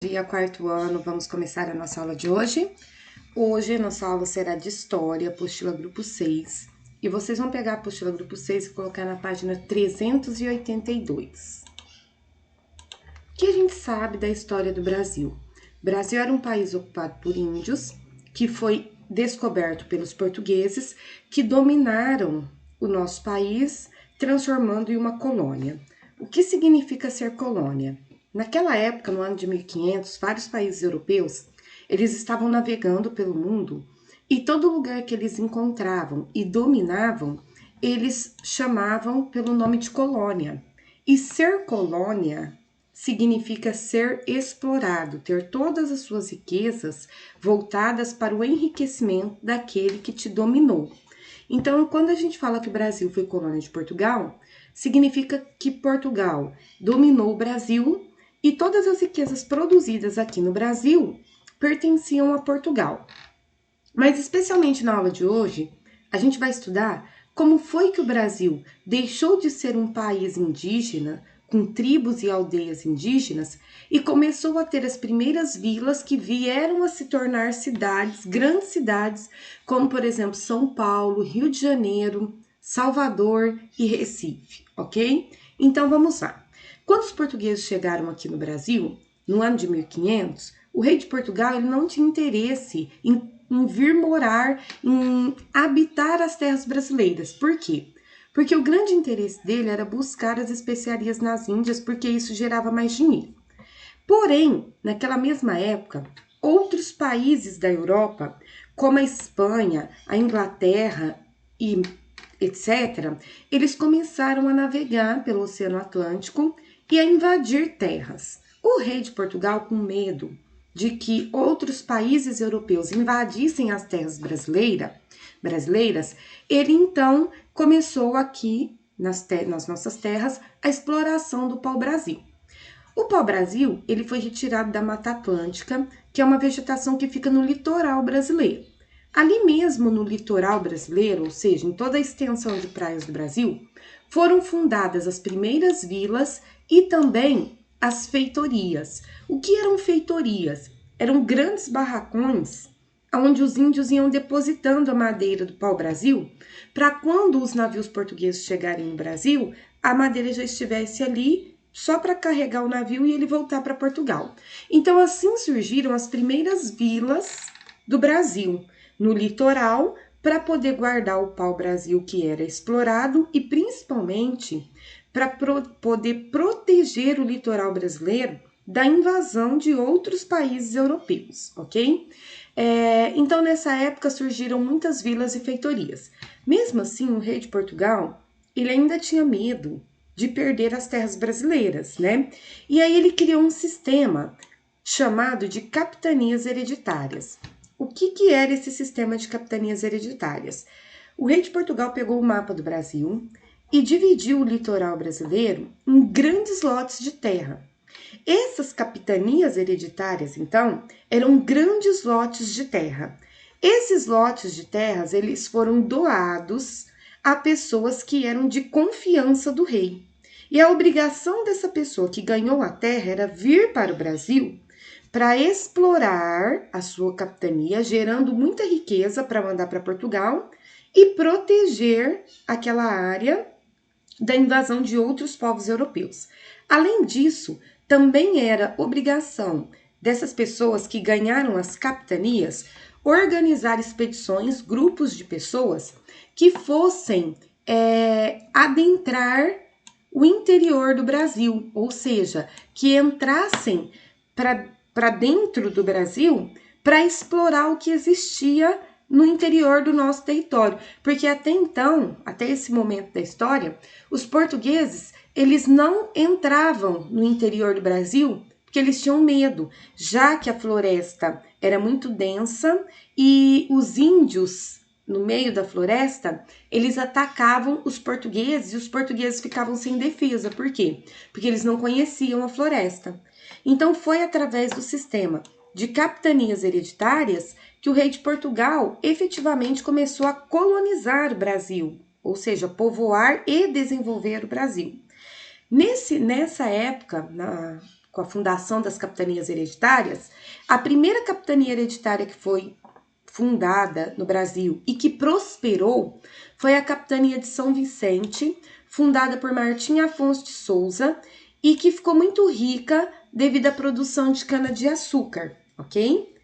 Dia quarto ano, vamos começar a nossa aula de hoje. Hoje a nossa aula será de História, apostila grupo 6. E vocês vão pegar a apostila grupo 6 e colocar na página 382. O que a gente sabe da história do Brasil? O Brasil era um país ocupado por índios, que foi descoberto pelos portugueses, que dominaram o nosso país, transformando em uma colônia. O que significa ser colônia? Naquela época, no ano de 1500, vários países europeus, eles estavam navegando pelo mundo e todo lugar que eles encontravam e dominavam, eles chamavam pelo nome de colônia. E ser colônia significa ser explorado, ter todas as suas riquezas voltadas para o enriquecimento daquele que te dominou. Então, quando a gente fala que o Brasil foi colônia de Portugal, significa que Portugal dominou o Brasil e todas as riquezas produzidas aqui no Brasil pertenciam a Portugal. Mas especialmente na aula de hoje, a gente vai estudar como foi que o Brasil deixou de ser um país indígena, com tribos e aldeias indígenas, e começou a ter as primeiras vilas que vieram a se tornar cidades, grandes cidades, como por exemplo São Paulo, Rio de Janeiro, Salvador e Recife, ok? Então vamos lá. Quando os portugueses chegaram aqui no Brasil, no ano de 1500, o rei de Portugal ele não tinha interesse em vir morar, em habitar as terras brasileiras. Por quê? Porque o grande interesse dele era buscar as especiarias nas Índias, porque isso gerava mais dinheiro. Porém, naquela mesma época, outros países da Europa, como a Espanha, a Inglaterra e etc., eles começaram a navegar pelo Oceano Atlântico e a invadir terras. O rei de Portugal, com medo de que outros países europeus invadissem as terras brasileiras, ele então começou aqui nas nossas terras a exploração do pau-brasil. O pau-brasil ele foi retirado da Mata Atlântica, que é uma vegetação que fica no litoral brasileiro. Ali mesmo no litoral brasileiro, ou seja, em toda a extensão de praias do Brasil, foram fundadas as primeiras vilas e também as feitorias. O que eram feitorias? Eram grandes barracões onde os índios iam depositando a madeira do pau-brasil para quando os navios portugueses chegarem no Brasil, a madeira já estivesse ali só para carregar o navio e ele voltar para Portugal. Então assim surgiram as primeiras vilas do Brasil, no litoral, para poder guardar o pau-brasil que era explorado e principalmente para poder proteger o litoral brasileiro da invasão de outros países europeus, ok? Então, nessa época surgiram muitas vilas e feitorias. Mesmo assim, o rei de Portugal, ele ainda tinha medo de perder as terras brasileiras, né? E aí ele criou um sistema chamado de capitanias hereditárias. O que era esse sistema de capitanias hereditárias? O rei de Portugal pegou o mapa do Brasil e dividiu o litoral brasileiro em grandes lotes de terra. Essas capitanias hereditárias, então, eram grandes lotes de terra. Esses lotes de terras, eles foram doados a pessoas que eram de confiança do rei. E a obrigação dessa pessoa que ganhou a terra era vir para o Brasil para explorar a sua capitania, gerando muita riqueza para mandar para Portugal e proteger aquela área da invasão de outros povos europeus. Além disso, também era obrigação dessas pessoas que ganharam as capitanias organizar expedições, grupos de pessoas que fossem adentrar o interior do Brasil, ou seja, que entrassem para dentro do Brasil para explorar o que existia no interior do nosso território, porque até então, até esse momento da história, os portugueses, eles não entravam no interior do Brasil porque eles tinham medo, já que a floresta era muito densa e os índios no meio da floresta, eles atacavam os portugueses e os portugueses ficavam sem defesa. Por quê? Porque eles não conheciam a floresta. Então foi através do sistema de capitanias hereditárias que o rei de Portugal efetivamente começou a colonizar o Brasil, ou seja, povoar e desenvolver o Brasil. Nessa época, com a fundação das capitanias hereditárias, a primeira capitania hereditária que foi fundada no Brasil e que prosperou foi a capitania de São Vicente, fundada por Martim Afonso de Souza e que ficou muito rica devido à produção de cana-de-açúcar, ok?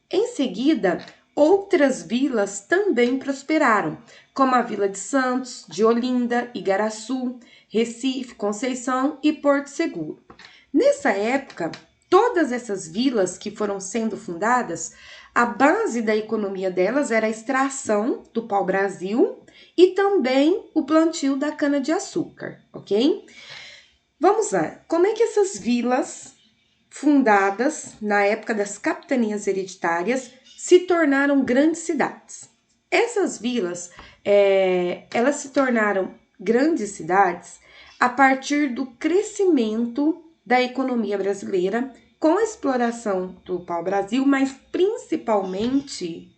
Em seguida, outras vilas também prosperaram, como a Vila de Santos, de Olinda, Igaraçu, Recife, Conceição e Porto Seguro. Nessa época, todas essas vilas que foram sendo fundadas, a base da economia delas era a extração do pau-brasil e também o plantio da cana-de-açúcar, ok? Vamos lá, como é que essas vilas fundadas na época das capitanias hereditárias se tornaram grandes cidades? Essas vilas, elas se tornaram grandes cidades a partir do crescimento da economia brasileira com a exploração do pau-brasil, mas principalmente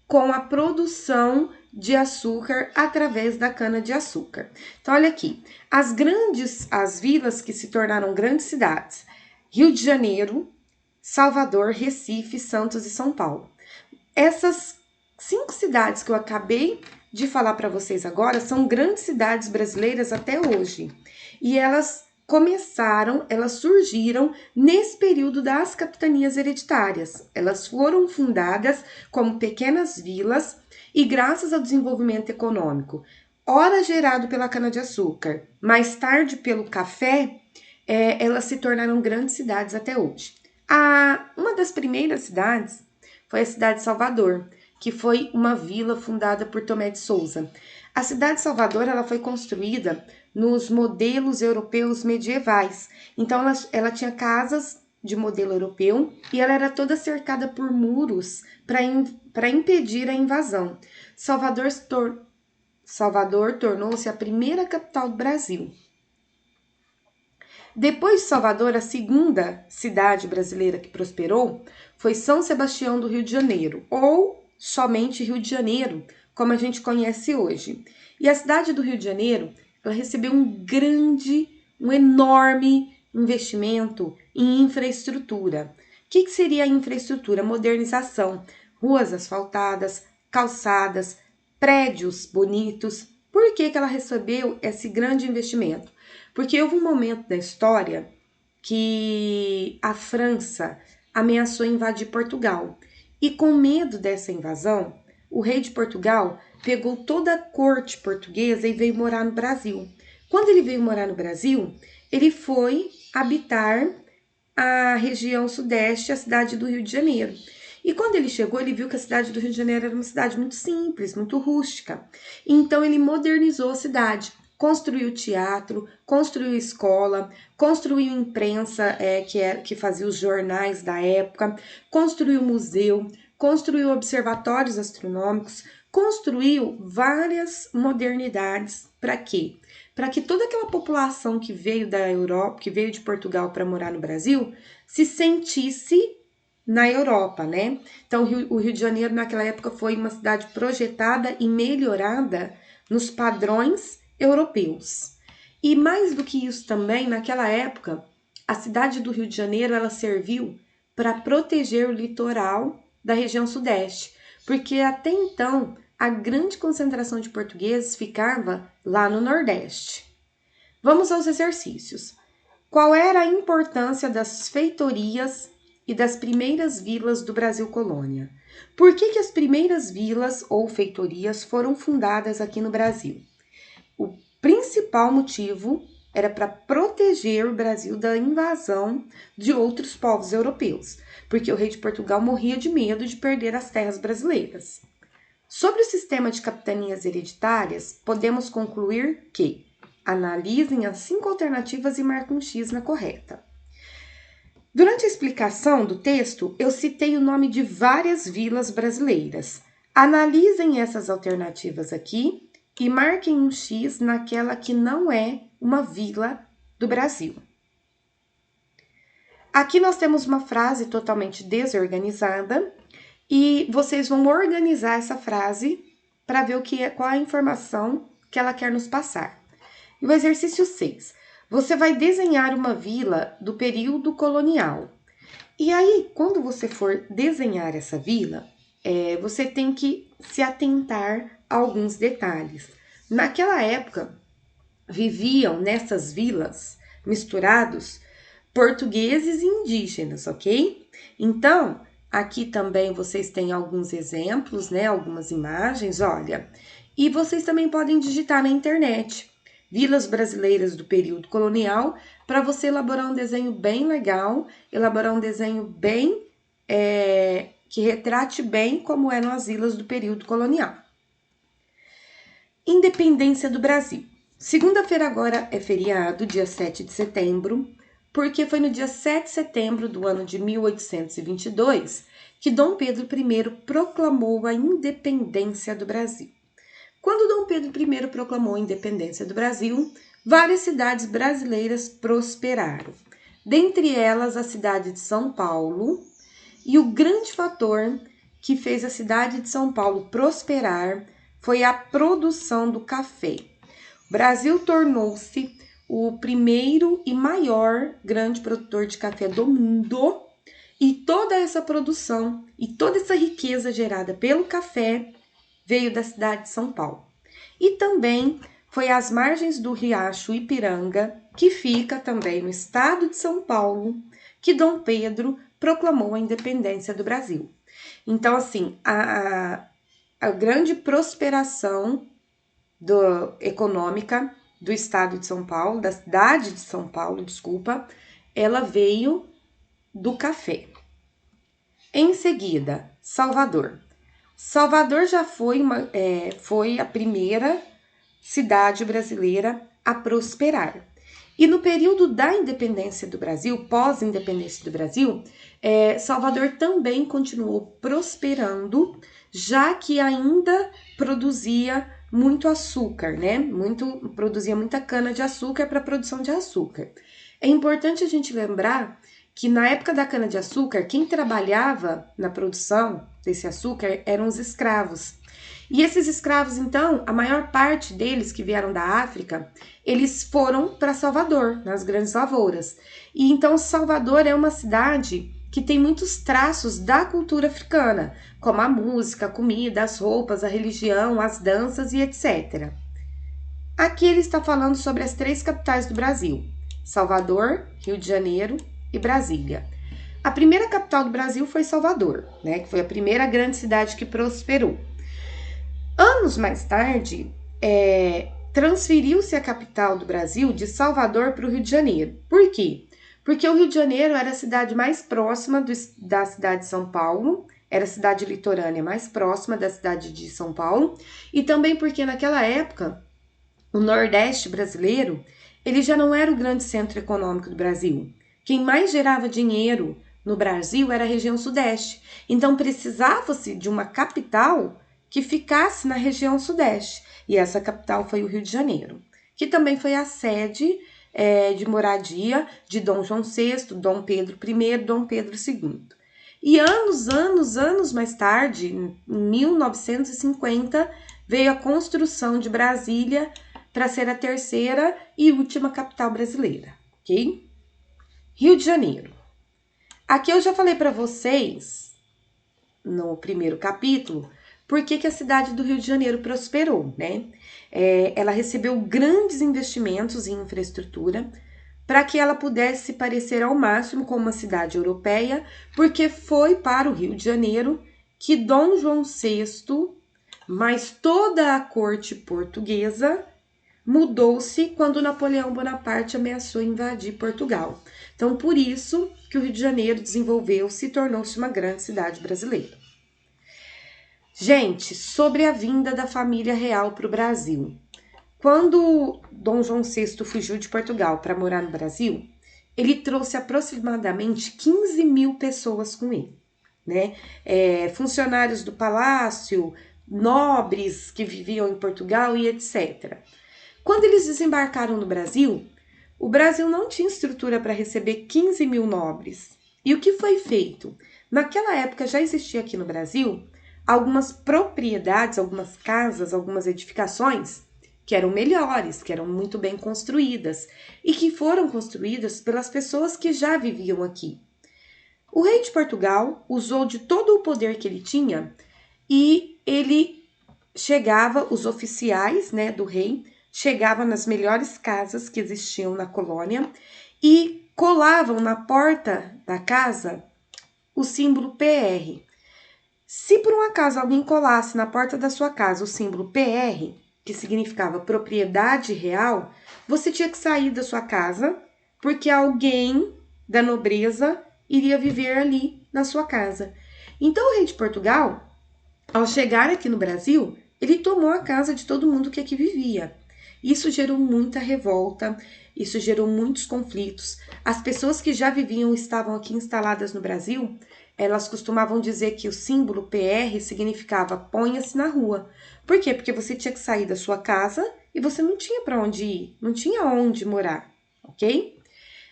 com a produção de açúcar através da cana-de-açúcar. Então, olha aqui, as vilas que se tornaram grandes cidades: Rio de Janeiro, Salvador, Recife, Santos e São Paulo. Essas 5 cidades que eu acabei de falar para vocês agora são grandes cidades brasileiras até hoje. E elas surgiram nesse período das capitanias hereditárias. Elas foram fundadas como pequenas vilas e graças ao desenvolvimento econômico, ora gerado pela cana-de-açúcar, mais tarde pelo café, elas se tornaram grandes cidades até hoje. Uma das primeiras cidades foi a cidade de Salvador, que foi uma vila fundada por Tomé de Souza. A cidade de Salvador ela foi construída nos modelos europeus medievais. Então, ela tinha casas de modelo europeu e ela era toda cercada por muros para impedir a invasão. Salvador tornou-se a primeira capital do Brasil. Depois de Salvador, a segunda cidade brasileira que prosperou foi São Sebastião do Rio de Janeiro, ou somente Rio de Janeiro, como a gente conhece hoje. E a cidade do Rio de Janeiro, ela recebeu um enorme investimento em infraestrutura. O que seria a infraestrutura? Modernização, ruas asfaltadas, calçadas, prédios bonitos. Por que ela recebeu esse grande investimento? Porque houve um momento da história que a França ameaçou invadir Portugal. E com medo dessa invasão, o rei de Portugal pegou toda a corte portuguesa e veio morar no Brasil. Quando ele veio morar no Brasil, ele foi habitar a região sudeste, a cidade do Rio de Janeiro. E quando ele chegou, ele viu que a cidade do Rio de Janeiro era uma cidade muito simples, muito rústica. Então ele modernizou a cidade, construiu teatro, construiu escola, construiu imprensa que fazia os jornais da época, construiu museu, construiu observatórios astronômicos, construiu várias modernidades. Para quê? Para que toda aquela população que veio da Europa, que veio de Portugal para morar no Brasil, se sentisse na Europa, né? Então, o Rio de Janeiro, naquela época, foi uma cidade projetada e melhorada nos padrões europeus. E mais do que isso também, naquela época, a cidade do Rio de Janeiro, ela serviu para proteger o litoral da região sudeste, porque até então a grande concentração de portugueses ficava lá no Nordeste. Vamos aos exercícios. Qual era a importância das feitorias e das primeiras vilas do Brasil Colônia? Por que as primeiras vilas ou feitorias foram fundadas aqui no Brasil? O principal motivo era para proteger o Brasil da invasão de outros povos europeus, porque o rei de Portugal morria de medo de perder as terras brasileiras. Sobre o sistema de capitanias hereditárias, podemos concluir que analisem as 5 alternativas e marquem um X na correta. Durante a explicação do texto, eu citei o nome de várias vilas brasileiras. Analisem essas alternativas aqui e marquem um X naquela que não é uma vila do Brasil. Aqui nós temos uma frase totalmente desorganizada e vocês vão organizar essa frase para ver qual é a informação que ela quer nos passar. E o exercício 6. Você vai desenhar uma vila do período colonial. E aí, quando você for desenhar essa vila, você tem que se atentar a alguns detalhes. Naquela época, viviam nessas vilas misturados portugueses e indígenas, ok? Então, aqui também vocês têm alguns exemplos, né? Algumas imagens, olha. E vocês também podem digitar na internet vilas brasileiras do período colonial para você elaborar um desenho bem legal, elaborar um desenho bem que retrate bem como eram as vilas do período colonial. Independência do Brasil. Segunda-feira agora é feriado, dia 7 de setembro, porque foi no dia 7 de setembro do ano de 1822 que Dom Pedro I proclamou a independência do Brasil. Quando Dom Pedro I proclamou a independência do Brasil, várias cidades brasileiras prosperaram. Dentre elas, a cidade de São Paulo, e o grande fator que fez a cidade de São Paulo prosperar foi a produção do café. O Brasil tornou-se o primeiro e maior grande produtor de café do mundo, e toda essa produção e toda essa riqueza gerada pelo café veio da cidade de São Paulo. E também foi às margens do riacho Ipiranga, que fica também no estado de São Paulo, que Dom Pedro proclamou a independência do Brasil. Então, assim, a grande prosperação econômica do estado de São Paulo, da cidade de São Paulo, desculpa, ela veio do café. Em seguida, Salvador. Salvador já foi a primeira cidade brasileira a prosperar. E no período da independência do Brasil, pós-independência do Brasil, Salvador também continuou prosperando, já que ainda produzia muito açúcar, né? Produzia muita cana de açúcar para a produção de açúcar. É importante a gente lembrar que na época da cana de açúcar, quem trabalhava na produção desse açúcar eram os escravos. E esses escravos, então, a maior parte deles que vieram da África, eles foram para Salvador, nas grandes lavouras. E então Salvador é uma cidade que tem muitos traços da cultura africana, como a música, a comida, as roupas, a religião, as danças e etc. Aqui ele está falando sobre as 3 capitais do Brasil: Salvador, Rio de Janeiro e Brasília. A primeira capital do Brasil foi Salvador, né, que foi a primeira grande cidade que prosperou. Anos mais tarde, transferiu-se a capital do Brasil de Salvador para o Rio de Janeiro. Por quê? Porque o Rio de Janeiro era a cidade mais próxima da cidade de São Paulo, era a cidade litorânea mais próxima da cidade de São Paulo, e também porque naquela época o Nordeste brasileiro ele já não era o grande centro econômico do Brasil. Quem mais gerava dinheiro no Brasil era a região Sudeste. Então precisava-se de uma capital que ficasse na região Sudeste. E essa capital foi o Rio de Janeiro, que também foi a sede de moradia de Dom João VI, Dom Pedro I, Dom Pedro II. E anos mais tarde, em 1950, veio a construção de Brasília para ser a terceira e última capital brasileira, ok? Rio de Janeiro. Aqui eu já falei para vocês, no primeiro capítulo, por que a cidade do Rio de Janeiro prosperou, né? Ela recebeu grandes investimentos em infraestrutura para que ela pudesse se parecer ao máximo com uma cidade europeia, porque foi para o Rio de Janeiro que Dom João VI, mas toda a corte portuguesa, mudou-se quando Napoleão Bonaparte ameaçou invadir Portugal. Então, por isso que o Rio de Janeiro desenvolveu-se e tornou-se uma grande cidade brasileira. Gente, sobre a vinda da família real para o Brasil. Quando Dom João VI fugiu de Portugal para morar no Brasil, ele trouxe aproximadamente 15 mil pessoas com ele, né? Funcionários do palácio, nobres que viviam em Portugal e etc. Quando eles desembarcaram no Brasil, o Brasil não tinha estrutura para receber 15 mil nobres. E o que foi feito? Naquela época já existia aqui no Brasil algumas propriedades, algumas casas, algumas edificações que eram melhores, que eram muito bem construídas e que foram construídas pelas pessoas que já viviam aqui. O rei de Portugal usou de todo o poder que ele tinha e ele chegava, os oficiais, né, do rei, chegavam nas melhores casas que existiam na colônia e colavam na porta da casa o símbolo PR. Se por um acaso alguém colasse na porta da sua casa o símbolo PR, que significava propriedade real, você tinha que sair da sua casa porque alguém da nobreza iria viver ali na sua casa. Então o rei de Portugal, ao chegar aqui no Brasil, ele tomou a casa de todo mundo que aqui vivia. Isso gerou muita revolta, isso gerou muitos conflitos. As pessoas que já viviam e estavam aqui instaladas no Brasil, elas costumavam dizer que o símbolo PR significava ponha-se na rua. Por quê? Porque você tinha que sair da sua casa e você não tinha para onde ir, não tinha onde morar, ok?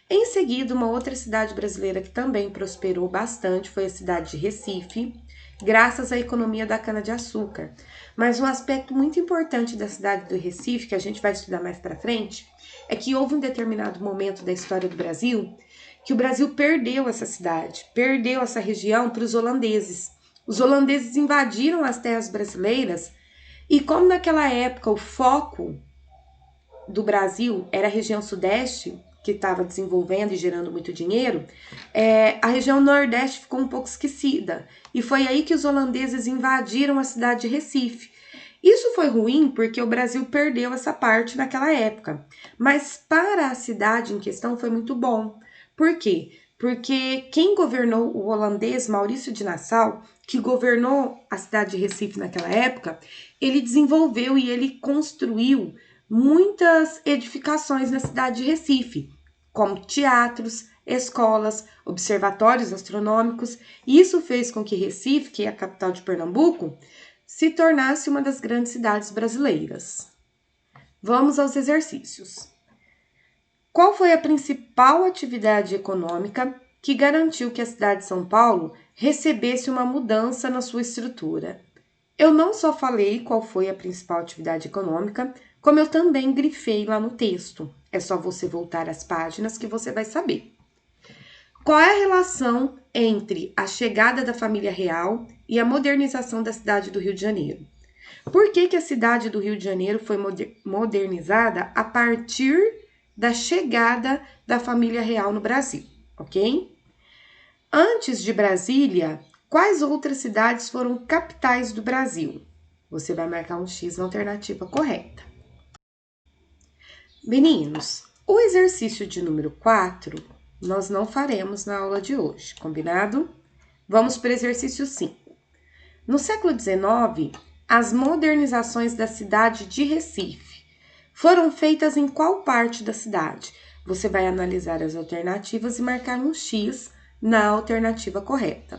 Em seguida, uma outra cidade brasileira que também prosperou bastante foi a cidade de Recife, graças à economia da cana-de-açúcar. Mas um aspecto muito importante da cidade do Recife, que a gente vai estudar mais para frente, é que houve um determinado momento da história do Brasil que o Brasil perdeu essa cidade, perdeu essa região para os holandeses. Os holandeses invadiram as terras brasileiras e como naquela época o foco do Brasil era a região sudeste, que estava desenvolvendo e gerando muito dinheiro, a região nordeste ficou um pouco esquecida. E foi aí que os holandeses invadiram a cidade de Recife. Isso foi ruim porque o Brasil perdeu essa parte naquela época. Mas para a cidade em questão foi muito bom. Por quê? Porque quem governou o holandês Maurício de Nassau, que governou a cidade de Recife naquela época, ele desenvolveu e ele construiu muitas edificações na cidade de Recife, como teatros, escolas, observatórios astronômicos, e isso fez com que Recife, que é a capital de Pernambuco, se tornasse uma das grandes cidades brasileiras. Vamos aos exercícios. Qual foi a principal atividade econômica que garantiu que a cidade de São Paulo recebesse uma mudança na sua estrutura? Eu não só falei qual foi a principal atividade econômica, como eu também grifei lá no texto. É só você voltar às páginas que você vai saber. Qual é a relação entre a chegada da família real e a modernização da cidade do Rio de Janeiro? Por que a cidade do Rio de Janeiro foi modernizada a partir da chegada da família real no Brasil, ok? Antes de Brasília, quais outras cidades foram capitais do Brasil? Você vai marcar um X na alternativa correta. Meninos, o exercício de número 4 nós não faremos na aula de hoje, combinado? Vamos para o exercício 5. No século XIX, as modernizações da cidade de Recife foram feitas em qual parte da cidade? Você vai analisar as alternativas e marcar um X na alternativa correta.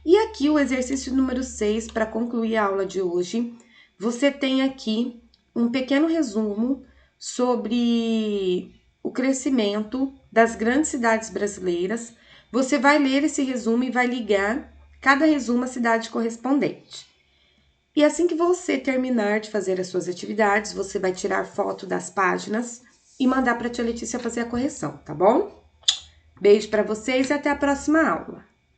E aqui o exercício número 6, para concluir a aula de hoje, você tem aqui um pequeno resumo sobre o crescimento das grandes cidades brasileiras. Você vai ler esse resumo e vai ligar cada resumo à cidade correspondente. E assim que você terminar de fazer as suas atividades, você vai tirar foto das páginas e mandar para a tia Letícia fazer a correção, tá bom? Beijo para vocês e até a próxima aula.